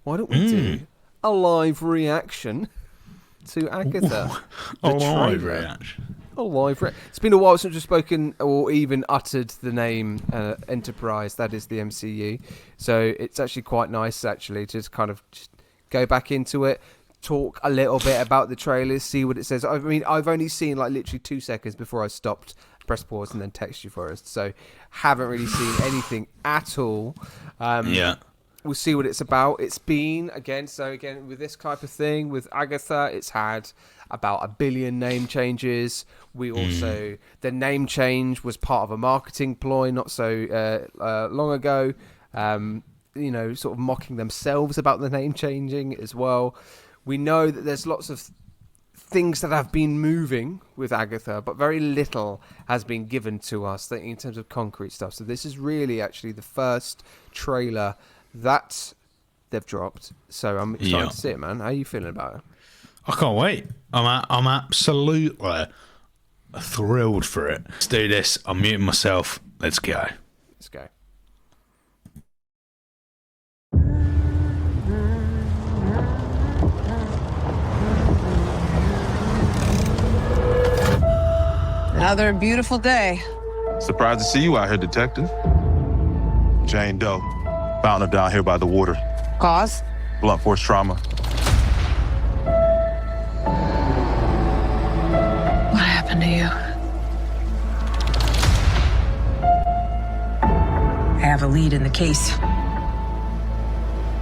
why don't we do a live reaction to Agatha? A live reaction. It's been a while since we've spoken or even uttered the name Enterprise. That is the MCU. So it's actually quite nice, actually, to just kind of just go back into it, talk a little bit about the trailers, see what it says. I mean, I've only seen like literally 2 seconds before I stopped, press pause, and then text you for us. So haven't really seen anything at all. We'll see what it's about. It's been, again, with this type of thing, with Agatha, it's had about 1 billion name changes. We also, the name change was part of a marketing ploy not so long ago, sort of mocking themselves about the name changing as well. We know that there's lots of things that have been moving with Agatha, but very little has been given to us in terms of concrete stuff. So this is really actually the first trailer that they've dropped, so I'm excited to see it, man. How are you feeling about it? I can't wait. I'm absolutely thrilled for it. Let's do this. I'm muting myself. Let's go. Let's go. Another beautiful day. Surprised to see you out here, Detective. Jane Doe. Found her down here by the water. Cause? Blunt force trauma. What happened to you? I have a lead in the case,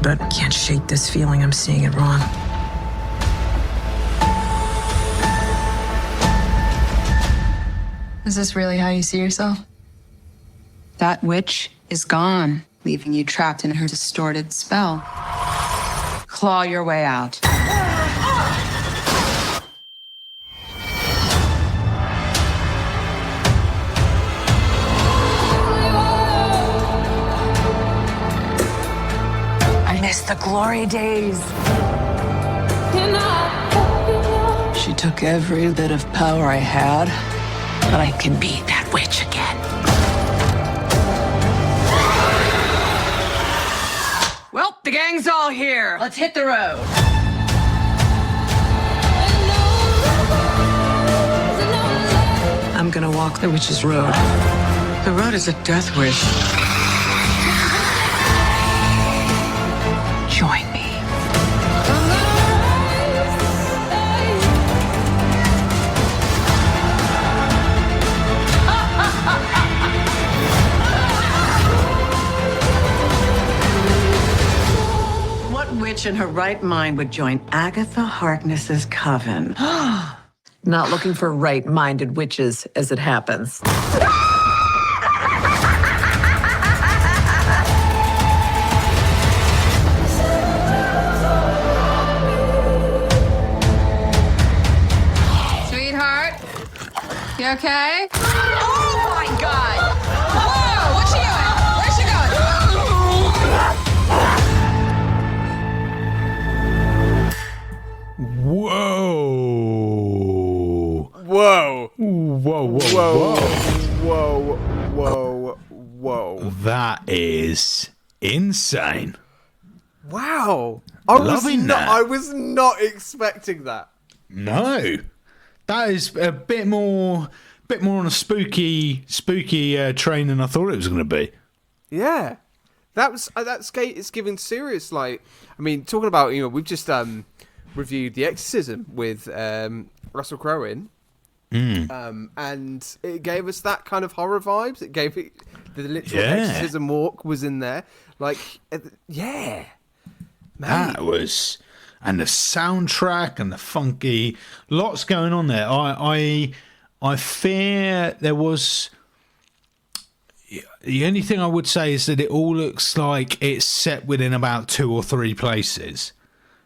but I can't shake this feeling I'm seeing it wrong. Is this really how you see yourself? That witch is gone, leaving you trapped in her distorted spell. Claw your way out. I miss the glory days. She took every bit of power I had, but I can be that witch again. Well, the gang's all here. Let's hit the road. I'm gonna walk the witch's road. The road is a death wish. Join me. What witch in her right mind would join Agatha Harkness's coven? Not looking for right-minded witches, as it happens. Sweetheart, you okay? Oh my God! Whoa! What's she doing? Where's she going? Whoa. Whoa. That is insane. Wow. Loving that. I was not expecting that. No. That is a bit more on a spooky train than I thought it was going to be. Yeah. That's it's giving serious, like, I mean, talking about, we've just reviewed The Exorcism with Russell Crowe in. And it gave us that kind of horror vibes. It gave it the literal exorcism walk was in there. Like, yeah. Man. That was, and the soundtrack and the funky, lots going on there. I fear there was. The only thing I would say is that it all looks like it's set within about 2 or 3 places.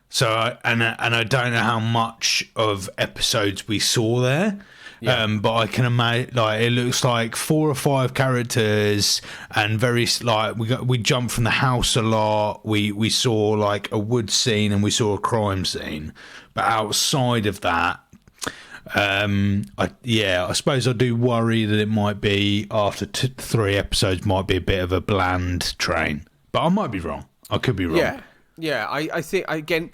So, and I don't know how much of episodes we saw there. Yeah. But I can imagine, like, it looks like 4 or 5 characters, and very, like, we jumped from the house a lot. We saw like a wood scene and we saw a crime scene, but outside of that, I suppose I do worry that it might be after 3 episodes might be a bit of a bland train, but I might be wrong. I could be wrong. Yeah. Yeah, I think again.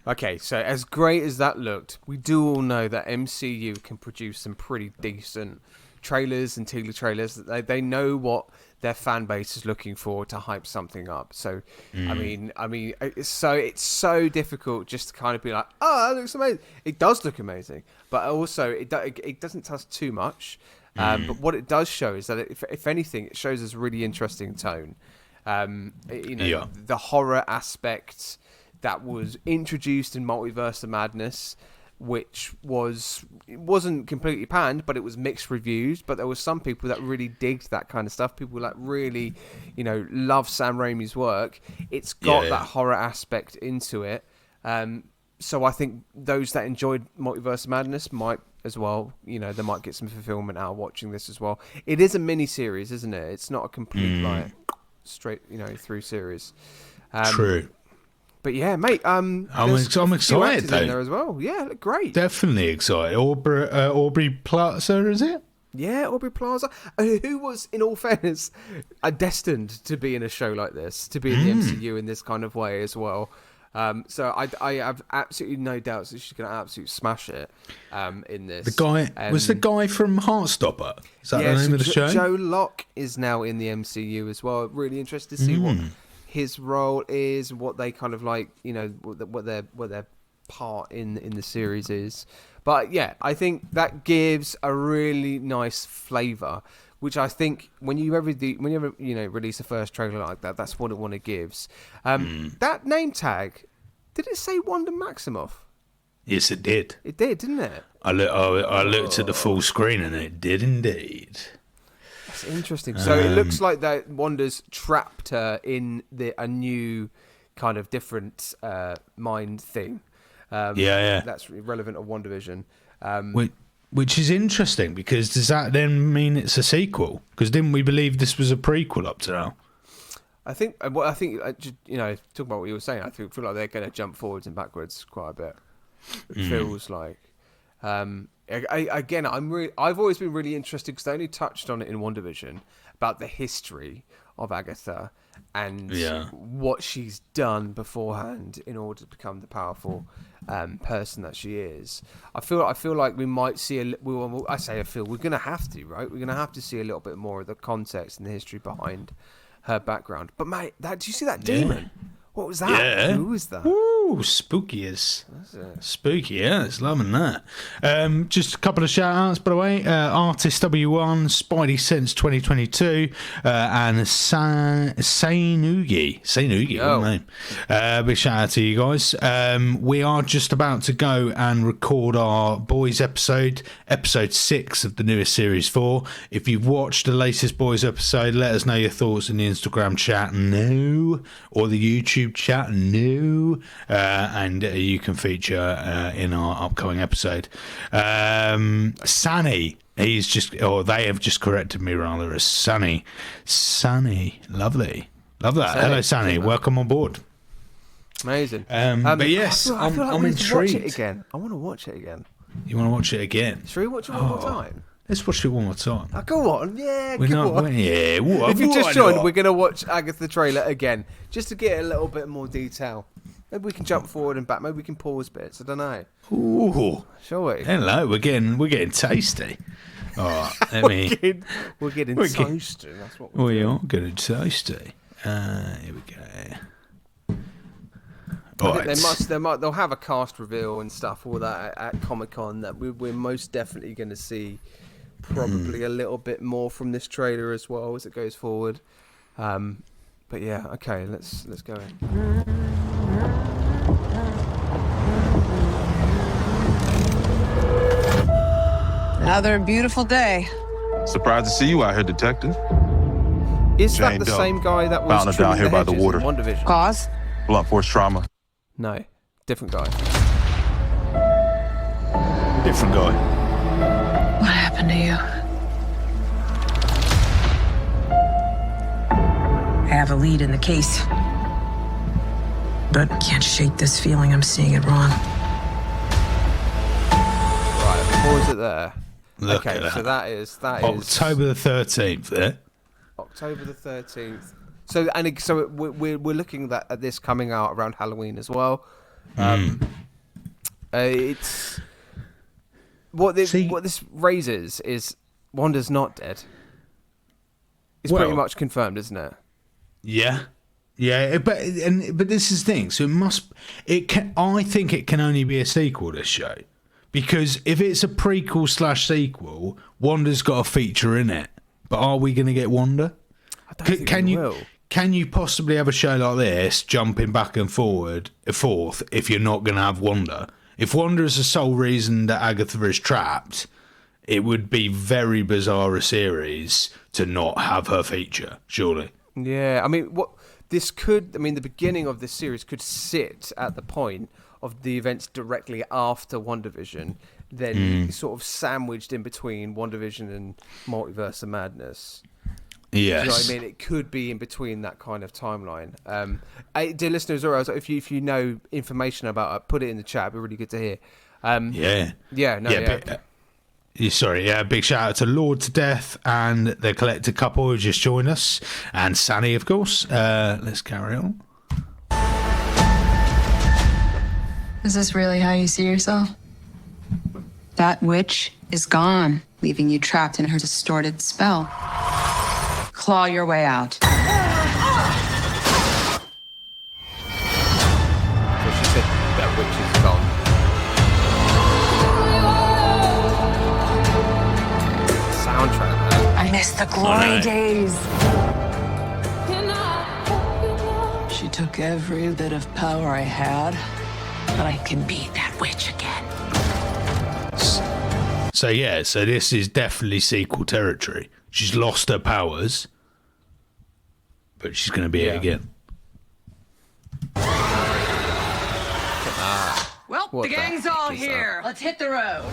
Okay, so as great as that looked, we do all know that MCU can produce some pretty decent trailers and teaser trailers. They know what their fan base is looking for to hype something up. So, I mean, it's so difficult just to kind of be like, oh, that looks amazing. It does look amazing, but also it doesn't tell us too much. But what it does show is that if anything, it shows us really interesting tone. The horror aspect that was introduced in Multiverse of Madness, which wasn't completely panned, but it was mixed reviews. But there were some people that really digged that kind of stuff. People that really, love Sam Raimi's work. It's got that horror aspect into it. So I think those that enjoyed Multiverse of Madness might as well, they might get some fulfillment out of watching this as well. It is a mini series, isn't it? It's not a complete straight through series. True. But yeah, mate. I'm excited though. In there as well. Yeah, look great. Definitely excited. Aubrey Plaza, is it? Yeah, Aubrey Plaza, who was, in all fairness, destined to be in a show like this, to be in the MCU in this kind of way as well. So I have absolutely no doubts that she's going to absolutely smash it in this. The guy was the guy from Heartstopper. Is that the name of the show? Joe Locke is now in the MCU as well. Really interested to see what his role is, what they kind of like, what their part in the series is. But yeah, I think that gives a really nice flavour, which I think when you ever release a first trailer like that, that's what it gives. That name tag, did it say Wanda Maximoff? Yes, it did. It did, didn't it? I looked at the full screen and it did indeed. That's interesting. So it looks like that Wanda's trapped her in a new kind of different mind thing. That's relevant of WandaVision. Which is interesting, because does that then mean it's a sequel? Because didn't we believe this was a prequel up to now? I think talking about what you were saying, I feel like they're going to jump forwards and backwards quite a bit. It feels like. I've always been really interested, because they only touched on it in WandaVision, about the history of Agatha and what she's done beforehand in order to become the powerful person that she is. I feel like we might see we're going to have to, right? We're going to have to see a little bit more of the context and the history behind her background. But mate, do you see that demon? What was that? Yeah. Who was that? Ooh, spooky as spooky, yeah, it's loving that. Just a couple of shout outs, by the way. Artist W1, Spidey Sense 2022, and Sainugi, what name. Big shout out to you guys. We are just about to go and record our Boys episode 6 of the newest series 4. If you've watched the latest Boys episode, let us know your thoughts in the Instagram chat, or the YouTube chat, and you can feature in our upcoming episode. Sunny, they have just corrected me rather as Sunny. Lovely, love that. Hello, Sunny. Welcome on board. Amazing. But yes, I feel like I'm intrigued. Watch it again. I want to watch it again. You want to watch it again? Shall we watch it one more time? Let's watch it one more time. Go on, yeah, go on. Yeah, if you just joined, we're going to watch Agatha trailer again, just to get a little bit more detail. Maybe we can jump forward and back. Maybe we can pause bits. I don't know. Ooh, shall we? Hello, we're getting tasty. All right, we're getting tasty. That's what we are getting tasty. Here we go. They'll have a cast reveal and stuff, all that at Comic-Con, that we're most definitely going to see probably a little bit more from this trailer as well as it goes forward. But yeah, okay, let's go in. Another beautiful day. Surprised to see you out here, detective. Is Jane that the Doe. same guy that was Found her down here by the water. WandaVision? Cause? Blunt force trauma. No, different guy. Different guy. What happened to you? I have a lead in the case, but I can't shake this feeling I'm seeing it wrong. Right, pause it there. Look okay, at so that is October the 13th. There. October the 13th. So we're looking at this coming out around Halloween as well. It's what this raises is Wanda's not dead. It's pretty much confirmed, isn't it? Yeah. Yeah, but this is the thing. So I think it can only be a sequel, this show. Because if it's a prequel/sequel, Wanda's got a feature in it. But are we going to get Wanda? I don't think we will. Can you possibly have a show like this jumping back and forth if you're not going to have Wanda? If Wanda is the sole reason that Agatha is trapped, it would be very bizarre a series to not have her feature, surely. Yeah, I mean, the beginning of this series could sit at the point of the events directly after WandaVision, then sort of sandwiched in between WandaVision and Multiverse of Madness. Yes. Do you know what I mean? It could be in between that kind of timeline. Dear listeners, if you know information about it, put it in the chat. It'd be really good to hear. Big shout out to Lord to Death and the collected couple who just joined us, and Sani, of course. Let's carry on. Is this really how you see yourself? That witch is gone, leaving you trapped in her distorted spell. Claw your way out. So she said that witch is gone. Soundtrack, man. I miss the glory days. She took every bit of power I had, but I can beat that witch again. So this is definitely sequel territory. She's lost her powers, but she's going to be it again. Well, What the the gang's heck all is here. Let's hit the road.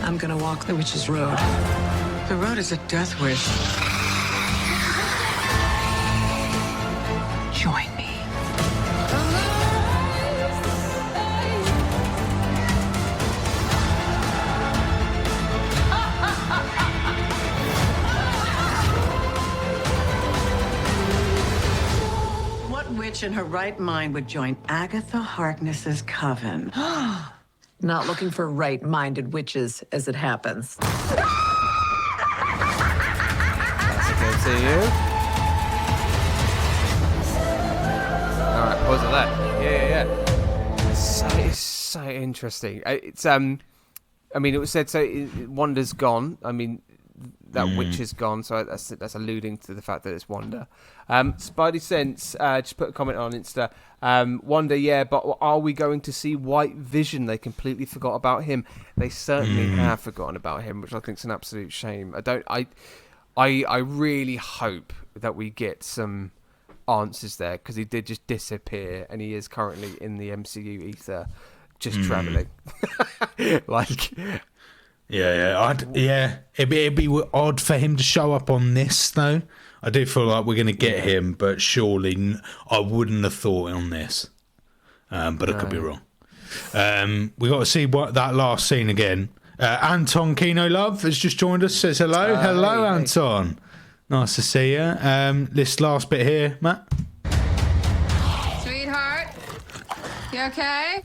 I'm gonna walk the witch's road. The road is a death wish. Join me. What witch in her right mind would join Agatha Harkness's coven? Not looking for right-minded witches, as it happens. That's okay to you. All right, pause it there. Yeah. It's so interesting. It's I mean, it was said Wanda's gone. I mean, that witch is gone, so that's alluding to the fact that it's Wanda. Spidey Sense just put a comment on Insta. Wanda, yeah, but are we going to see White Vision? They completely forgot about him. They certainly have forgotten about him, which I think is an absolute shame. I really hope that we get some answers there, because he did just disappear, and he is currently in the MCU ether, just traveling. It'd be odd for him to show up on this, though. I do feel like we're going to get him, but surely I wouldn't have thought on this. But I could be wrong. We got to see that last scene again. Anton Kino Love has just joined us. Says hello. Hello, hey. Anton. Nice to see you. This last bit here, Matt. Sweetheart, you okay?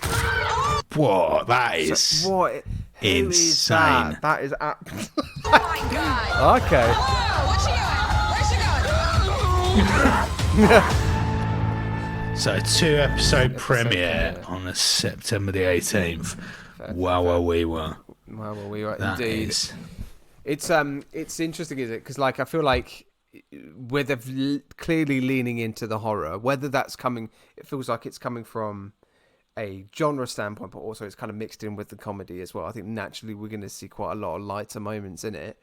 What? That is What? insane. Is that is. Oh my God. Okay. Whoa, what's she doing? Where's she going? So 2-episode premiere on the September the 18th. Wow, we were. Well, we were That indeed. is- It's interesting, is it? Because I feel like where they're clearly leaning into the horror, whether that's coming, it feels like it's coming from a genre standpoint, but also it's kind of mixed in with the comedy as well. I think naturally we're going to see quite a lot of lighter moments in it.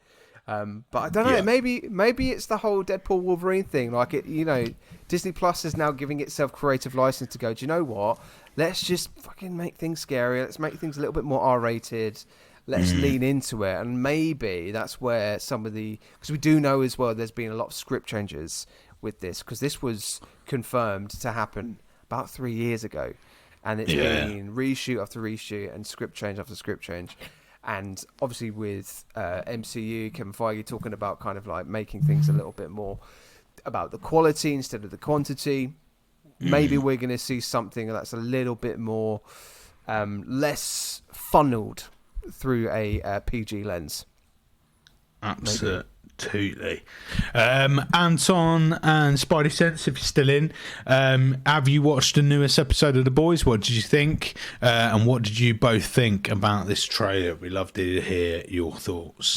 But I don't know. Yeah. Maybe it's the whole Deadpool Wolverine thing. Like Disney Plus is now giving itself creative license to go. Do you know what? Let's just fucking make things scarier. Let's make things a little bit more R-rated. Let's lean into it, and maybe that's where some of because we do know as well there's been a lot of script changes with this, because this was confirmed to happen about 3 years ago, and it's been reshoot after reshoot and script change after script change. And obviously with MCU, Kevin Feige talking about kind of like making things a little bit more about the quality instead of the quantity. Maybe we're going to see something that's a little bit more less funneled through a PG lens. Absolutely. Anton and Spidey Sense, if you're still in, have you watched the newest episode of The Boys? What did you think? And what did you both think about this trailer? We'd love to hear your thoughts.